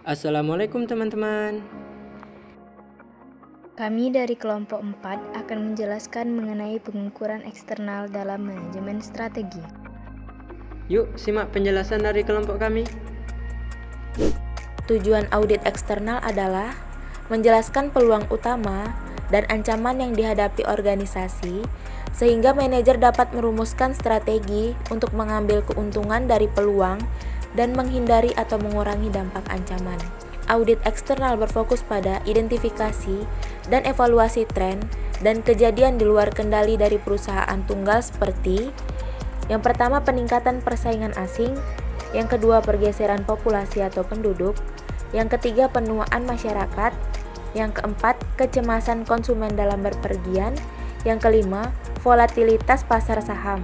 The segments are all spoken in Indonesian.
Assalamualaikum teman-teman. Kami dari kelompok 4 akan menjelaskan mengenai pengukuran eksternal dalam manajemen strategi. Yuk simak penjelasan dari kelompok kami. Tujuan audit eksternal adalah menjelaskan peluang utama dan ancaman yang dihadapi organisasi, sehingga manajer dapat merumuskan strategi untuk mengambil keuntungan dari peluang dan menghindari atau mengurangi dampak ancaman. Audit eksternal berfokus pada identifikasi dan evaluasi tren dan kejadian di luar kendali dari perusahaan tunggal seperti yang pertama, peningkatan persaingan asing, yang kedua, pergeseran populasi atau penduduk, yang ketiga, penuaan masyarakat, yang keempat, kecemasan konsumen dalam berpergian, yang kelima, volatilitas pasar saham.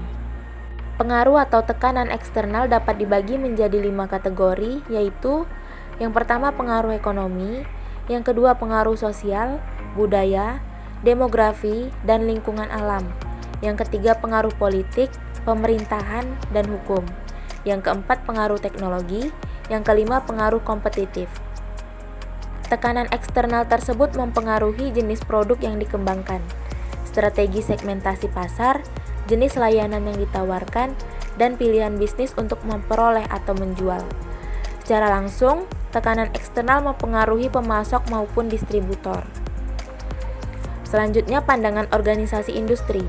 Pengaruh atau tekanan eksternal dapat dibagi menjadi 5 kategori, yaitu yang pertama, pengaruh ekonomi, yang kedua, pengaruh sosial, budaya, demografi, dan lingkungan alam, yang ketiga, pengaruh politik, pemerintahan, dan hukum, yang keempat, pengaruh teknologi, yang kelima, pengaruh kompetitif. Tekanan eksternal tersebut mempengaruhi jenis produk yang dikembangkan, strategi segmentasi pasar, jenis layanan yang ditawarkan, dan pilihan bisnis untuk memperoleh atau menjual. Secara langsung, tekanan eksternal mempengaruhi pemasok maupun distributor. Selanjutnya, pandangan organisasi industri.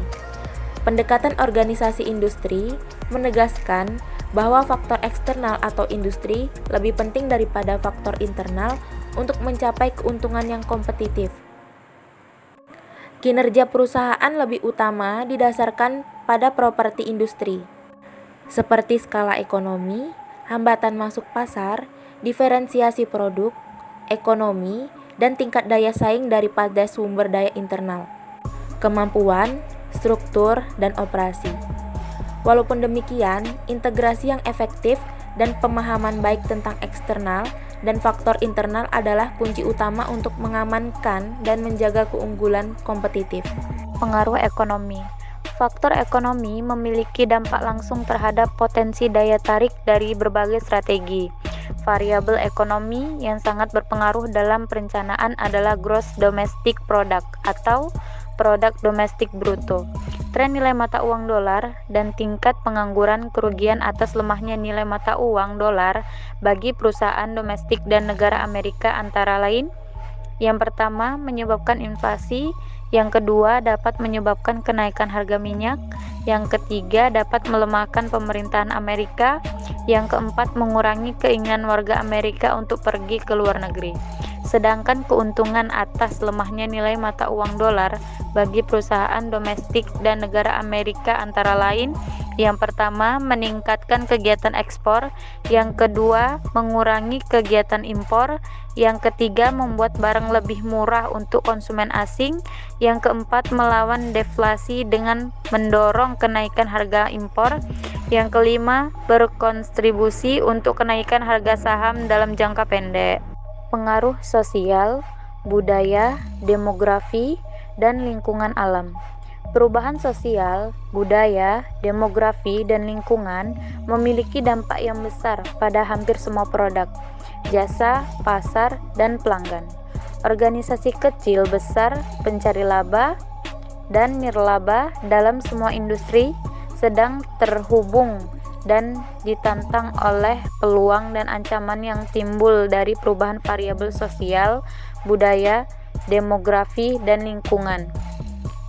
Pendekatan organisasi industri menegaskan bahwa faktor eksternal atau industri lebih penting daripada faktor internal untuk mencapai keuntungan yang kompetitif. Kinerja perusahaan lebih utama didasarkan pada properti industri, seperti skala ekonomi, hambatan masuk pasar, diferensiasi produk, ekonomi, dan tingkat daya saing daripada sumber daya internal, kemampuan, struktur, dan operasi. Walaupun demikian, integrasi yang efektif dan pemahaman baik tentang eksternal dan faktor internal adalah kunci utama untuk mengamankan dan menjaga keunggulan kompetitif. Pengaruh ekonomi. Faktor ekonomi memiliki dampak langsung terhadap potensi daya tarik dari berbagai strategi. Variabel ekonomi yang sangat berpengaruh dalam perencanaan adalah gross domestic product atau produk domestik bruto, tren nilai mata uang dolar, dan tingkat pengangguran kerugian atas lemahnya nilai mata uang dolar bagi perusahaan domestik dan negara Amerika antara lain. Yang pertama, menyebabkan inflasi, yang kedua dapat menyebabkan kenaikan harga minyak, yang ketiga dapat melemahkan pemerintahan Amerika, yang keempat mengurangi keinginan warga Amerika untuk pergi ke luar negeri. Sedangkan keuntungan atas lemahnya nilai mata uang dolar bagi perusahaan domestik dan negara Amerika antara lain, yang pertama meningkatkan kegiatan ekspor, yang kedua mengurangi kegiatan impor, yang ketiga membuat barang lebih murah untuk konsumen asing, yang keempat melawan deflasi dengan mendorong kenaikan harga impor, yang kelima berkontribusi untuk kenaikan harga saham dalam jangka pendek. Pengaruh sosial, budaya, demografi, dan lingkungan alam. Perubahan sosial, budaya, demografi, dan lingkungan memiliki dampak yang besar pada hampir semua produk, jasa, pasar, dan pelanggan. Organisasi kecil, besar, pencari laba, dan nirlaba dalam semua industri sedang terhubung dan ditantang oleh peluang dan ancaman yang timbul dari perubahan variabel sosial, budaya, demografi, dan lingkungan.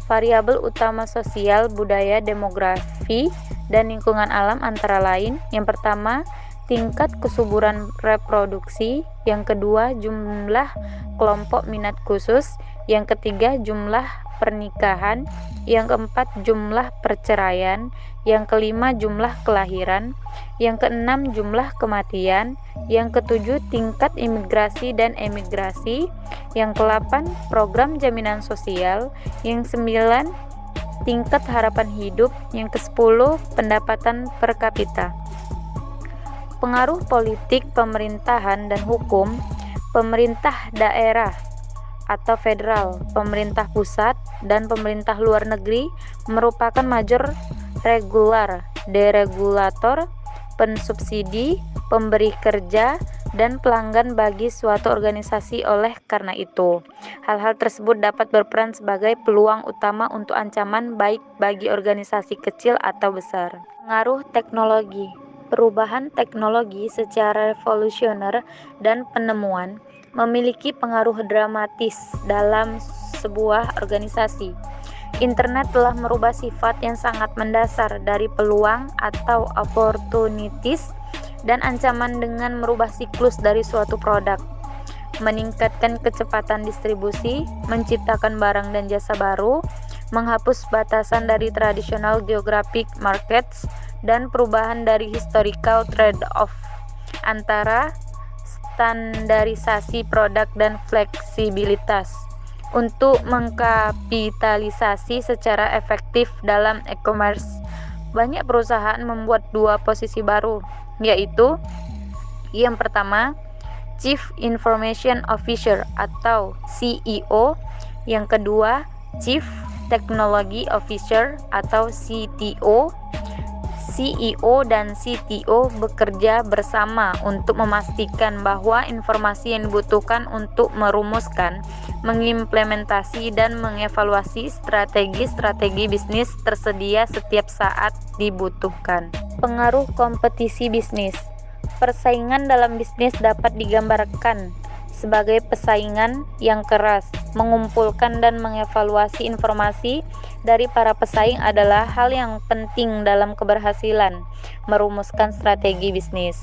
Variabel utama sosial, budaya, demografi, dan lingkungan alam antara lain, yang pertama, tingkat kesuburan reproduksi, yang kedua, jumlah kelompok minat khusus, yang ketiga, jumlah pernikahan, yang keempat, jumlah perceraian, yang kelima, jumlah kelahiran, yang keenam, jumlah kematian, yang ketujuh, tingkat imigrasi dan emigrasi, yang kedelapan, program jaminan sosial, yang sembilan, tingkat harapan hidup, yang kesepuluh, pendapatan per kapita. Pengaruh politik, pemerintahan, dan hukum. Pemerintah daerah atau federal, pemerintah pusat, dan pemerintah luar negeri merupakan major regular, deregulator, pensubsidi, pemberi kerja, dan pelanggan bagi suatu organisasi. Oleh karena itu, hal-hal tersebut dapat berperan sebagai peluang utama untuk ancaman baik bagi organisasi kecil atau besar. Pengaruh teknologi. Perubahan teknologi secara revolusioner dan penemuan memiliki pengaruh dramatis dalam sebuah organisasi. Internet telah merubah sifat yang sangat mendasar dari peluang atau opportunities dan ancaman dengan merubah siklus dari suatu produk, meningkatkan kecepatan distribusi, menciptakan barang dan jasa baru, menghapus batasan dari traditional geographic markets, dan perubahan dari historical trade-off antara standarisasi produk dan fleksibilitas untuk mengkapitalisasi secara efektif dalam e-commerce. Banyak perusahaan membuat dua posisi baru, yaitu yang pertama, Chief Information Officer atau CEO, yang kedua, Chief Technology Officer atau CTO. CEO dan CTO bekerja bersama untuk memastikan bahwa informasi yang dibutuhkan untuk merumuskan, mengimplementasi, dan mengevaluasi strategi bisnis tersedia setiap saat dibutuhkan. Pengaruh kompetisi bisnis. Persaingan dalam bisnis dapat digambarkan sebagai persaingan yang keras. Mengumpulkan dan mengevaluasi informasi dari para pesaing adalah hal yang penting dalam keberhasilan merumuskan strategi bisnis.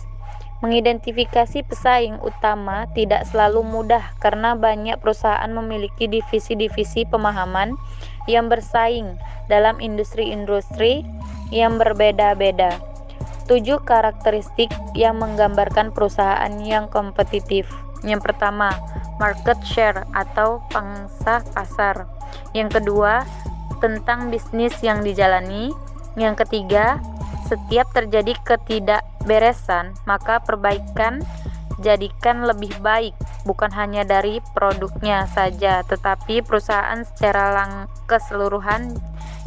Mengidentifikasi pesaing utama tidak selalu mudah karena banyak perusahaan memiliki divisi-divisi pemahaman yang bersaing dalam industri-industri yang berbeda-beda. 7 karakteristik yang menggambarkan perusahaan yang kompetitif. Yang pertama, market share atau pangsa pasar. Yang kedua, tentang bisnis yang dijalani. Yang ketiga, setiap terjadi ketidakberesan, maka perbaikan jadikan lebih baik, bukan hanya dari produknya saja, tetapi perusahaan secara keseluruhan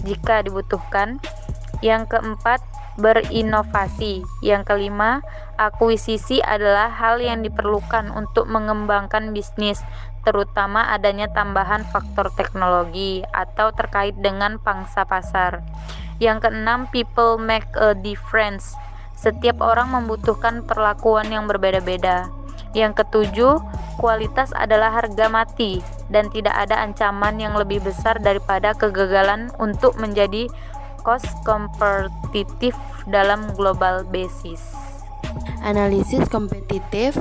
jika dibutuhkan. Yang keempat, berinovasi. Yang kelima, akuisisi adalah hal yang diperlukan untuk mengembangkan bisnis, terutama adanya tambahan faktor teknologi atau terkait dengan pangsa pasar. Yang keenam, people make a difference. Setiap orang membutuhkan perlakuan yang berbeda-beda. Yang ketujuh, kualitas adalah harga mati dan tidak ada ancaman yang lebih besar daripada kegagalan untuk menjadi cost kompetitif dalam global basis. Analisis kompetitif.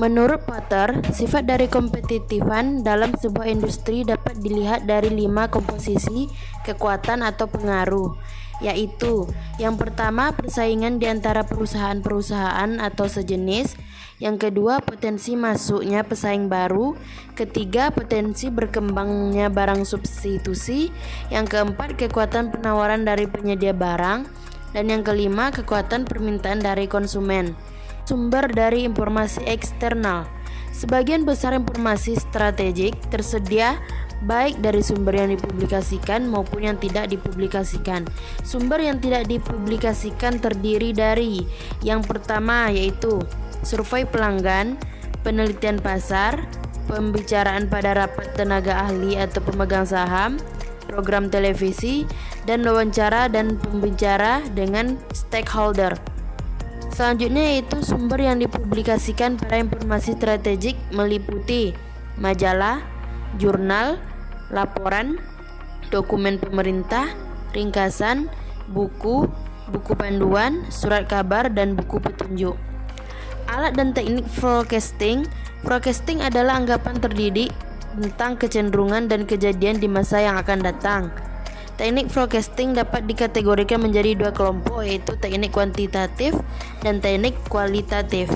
Menurut Potter, sifat dari kompetitifan dalam sebuah industri dapat dilihat dari 5 komposisi kekuatan atau pengaruh, yaitu yang pertama, persaingan di antara perusahaan-perusahaan atau sejenis. Yang kedua, potensi masuknya pesaing baru. Ketiga, potensi berkembangnya barang substitusi. Yang keempat, kekuatan penawaran dari penyedia barang. Dan yang kelima, kekuatan permintaan dari konsumen. Sumber dari informasi eksternal. Sebagian besar informasi strategik tersedia baik dari sumber yang dipublikasikan maupun yang tidak dipublikasikan. Sumber yang tidak dipublikasikan terdiri dari yang pertama, yaitu survei pelanggan, penelitian pasar, pembicaraan pada rapat tenaga ahli atau pemegang saham, program televisi, dan wawancara dan pembicara dengan stakeholder. Selanjutnya yaitu sumber yang dipublikasikan pada informasi strategik meliputi majalah, jurnal, laporan, dokumen pemerintah, ringkasan, buku panduan, surat kabar, dan buku petunjuk. Alat dan teknik forecasting. Forecasting adalah anggapan terdidik tentang kecenderungan dan kejadian di masa yang akan datang. Teknik forecasting dapat dikategorikan menjadi 2 kelompok, yaitu teknik kuantitatif dan teknik kualitatif.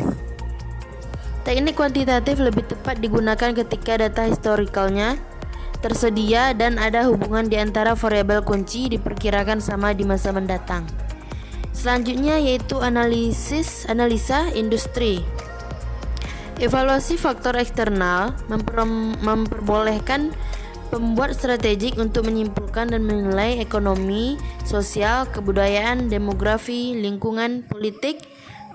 Teknik kuantitatif lebih tepat digunakan ketika data historikalnya tersedia dan ada hubungan di antara variabel kunci diperkirakan sama di masa mendatang. Selanjutnya yaitu analisa industri. Evaluasi faktor eksternal memperbolehkan pembuat strategik untuk menyimpulkan dan menilai ekonomi, sosial, kebudayaan, demografi, lingkungan, politik,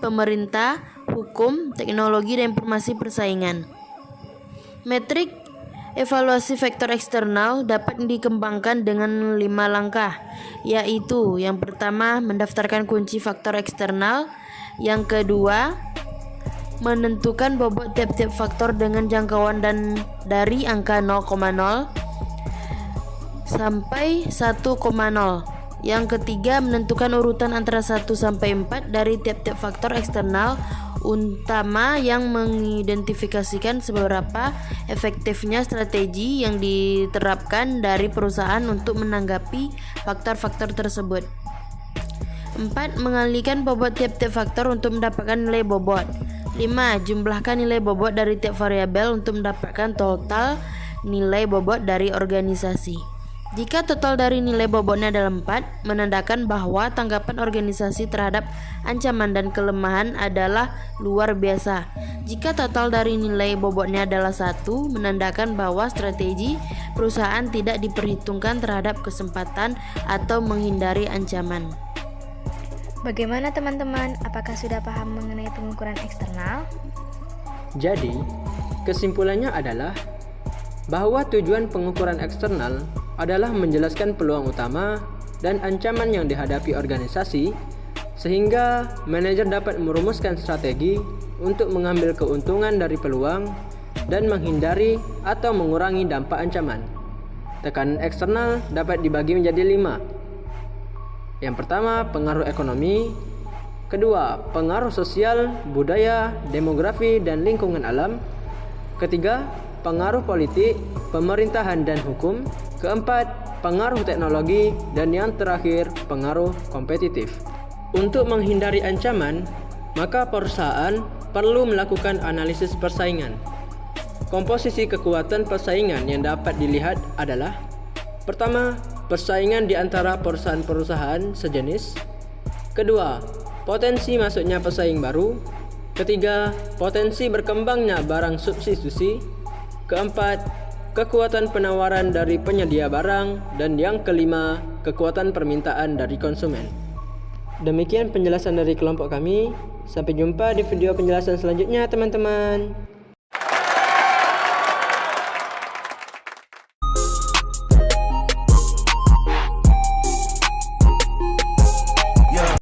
pemerintah, hukum, teknologi, dan informasi persaingan. Metrik evaluasi faktor eksternal dapat dikembangkan dengan 5 langkah, yaitu yang pertama, mendaftarkan kunci faktor eksternal. Yang kedua, menentukan bobot tiap-tiap faktor dengan jangkauan dan dari angka 0,0 sampai 1,0. Yang ketiga, menentukan urutan antara 1 sampai 4 dari tiap-tiap faktor eksternal utama yang mengidentifikasikan seberapa efektifnya strategi yang diterapkan dari perusahaan untuk menanggapi faktor-faktor tersebut. 4. Mengalihkan bobot tiap-tiap faktor untuk mendapatkan nilai bobot. 5. Jumlahkan nilai bobot dari tiap variabel untuk mendapatkan total nilai bobot dari organisasi. Jika total dari nilai bobotnya adalah 4, menandakan bahwa tanggapan organisasi terhadap ancaman dan kelemahan adalah luar biasa. Jika total dari nilai bobotnya adalah 1, menandakan bahwa strategi perusahaan tidak diperhitungkan terhadap kesempatan atau menghindari ancaman. Bagaimana teman-teman? Apakah sudah paham mengenai pengukuran eksternal? Jadi, kesimpulannya adalah bahwa tujuan pengukuran eksternal adalah menjelaskan peluang utama dan ancaman yang dihadapi organisasi sehingga manajer dapat merumuskan strategi untuk mengambil keuntungan dari peluang dan menghindari atau mengurangi dampak ancaman. Tekanan eksternal dapat dibagi menjadi 5. Yang pertama, pengaruh ekonomi. Kedua, pengaruh sosial, budaya, demografi, dan lingkungan alam. Ketiga, pengaruh politik, pemerintahan, dan hukum. Keempat, pengaruh teknologi. Dan yang terakhir, pengaruh kompetitif. Untuk menghindari ancaman, maka perusahaan perlu melakukan analisis persaingan. Komposisi kekuatan persaingan yang dapat dilihat adalah: pertama, persaingan di antara perusahaan-perusahaan sejenis. Kedua, potensi masuknya pesaing baru. Ketiga, potensi berkembangnya barang substitusi. Keempat, kekuatan penawaran dari penyedia barang. Dan yang kelima, kekuatan permintaan dari konsumen. Demikian penjelasan dari kelompok kami. Sampai jumpa di video penjelasan selanjutnya, teman-teman.